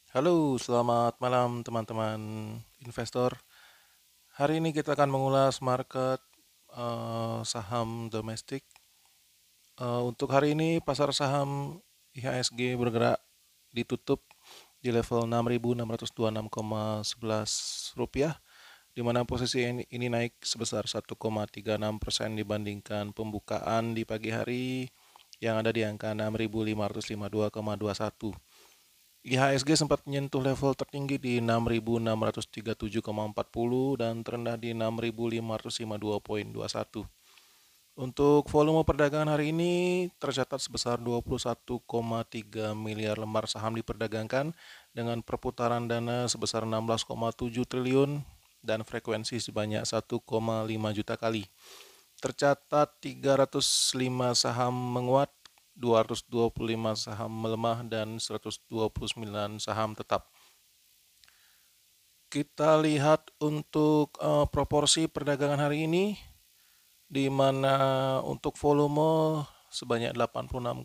Halo, selamat malam teman-teman investor. Hari ini kita akan mengulas market saham domestik. Untuk hari ini pasar saham IHSG bergerak ditutup di level 6.626,11 rupiah, di mana posisi ini naik sebesar 1,36% dibandingkan pembukaan di pagi hari yang ada di angka 6.552,21. IHSG sempat menyentuh level tertinggi di 6.637,40 dan terendah di 6.552,21. Untuk volume perdagangan hari ini tercatat sebesar 21,3 miliar lembar saham diperdagangkan dengan perputaran dana sebesar 16,7 triliun dan frekuensi sebanyak 1,5 juta kali. Tercatat 305 saham menguat, 225 saham melemah, dan 129 saham tetap. Kita lihat untuk proporsi perdagangan hari ini, di mana untuk volume sebanyak 86,5%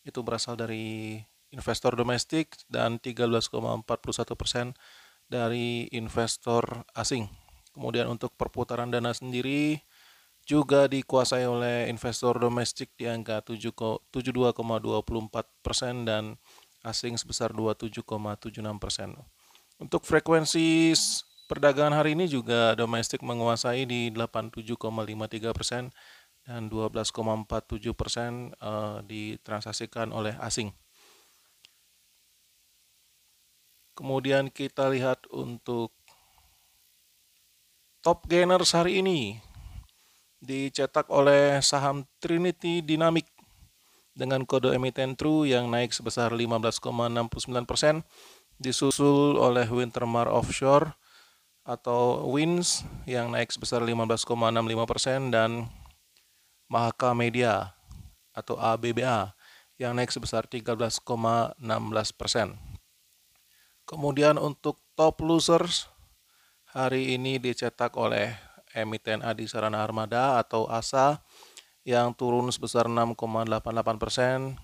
itu berasal dari investor domestik dan 13,41% dari investor asing. Kemudian untuk perputaran dana sendiri juga dikuasai oleh investor domestik di angka 72,24% dan asing sebesar 27,76%. Untuk frekuensi perdagangan hari ini juga domestik menguasai di 87,53% dan 12,47% ditransaksikan oleh asing. Kemudian kita lihat untuk top gainers hari ini dicetak oleh saham Trinity Dynamic dengan kode emiten True yang naik sebesar 15,69%, disusul oleh Wintermar Offshore atau WINS yang naik sebesar 15,65% dan Mahaka Media atau ABBA yang naik sebesar 13,16%. Kemudian untuk top losers hari ini dicetak oleh emiten Adi Sarana Armada atau ASA yang turun sebesar 6,88%,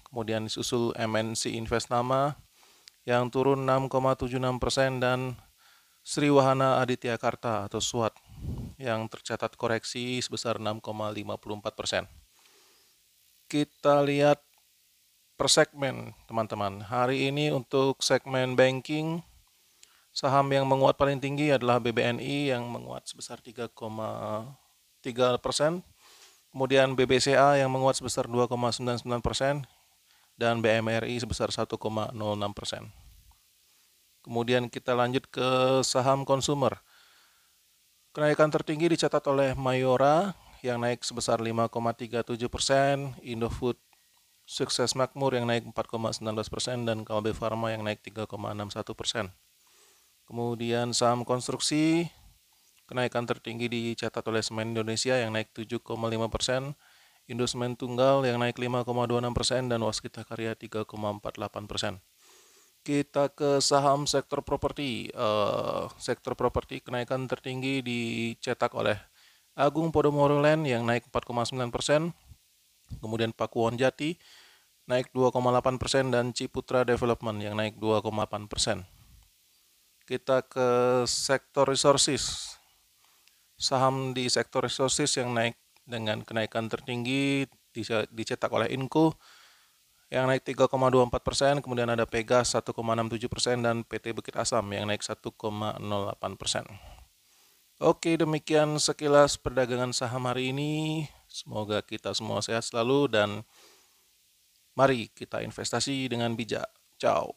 kemudian disusul MNC Investama yang turun 6,76% dan Sriwahana Aditya Karta atau SWAT yang tercatat koreksi sebesar 6,54%. Kita lihat per segmen teman-teman. Hari ini untuk segmen banking, saham yang menguat paling tinggi adalah BBNI yang menguat sebesar 3,3%. Kemudian BBCA yang menguat sebesar 2,99% dan BMRI sebesar 1,06%. Kemudian kita lanjut ke saham konsumer. Kenaikan tertinggi dicatat oleh Mayora yang naik sebesar 5,37%, Indofood Sukses Makmur yang naik 4,19% dan Kalbe Farma yang naik 3,61%. Kemudian saham konstruksi, kenaikan tertinggi dicatat oleh Semen Indonesia yang naik 7,5%, Indosemen Tunggal yang naik 5,26% dan Waskita Karya 3,48%. Kita ke saham sektor properti. Sektor properti kenaikan tertinggi dicetak oleh Agung Podomoro Land yang naik 4,9%, kemudian Pakuwon Jati naik 2,8% dan Ciputra Development yang naik 2,8%. Kita ke sektor resources. Saham di sektor resources yang naik dengan kenaikan tertinggi dicetak oleh Inco yang naik 3,24%, kemudian ada Pegas 1,67% dan PT Bukit Asam yang naik 1,08%. Oke, demikian sekilas perdagangan saham hari ini. Semoga kita semua sehat selalu dan mari kita investasi dengan bijak. Ciao.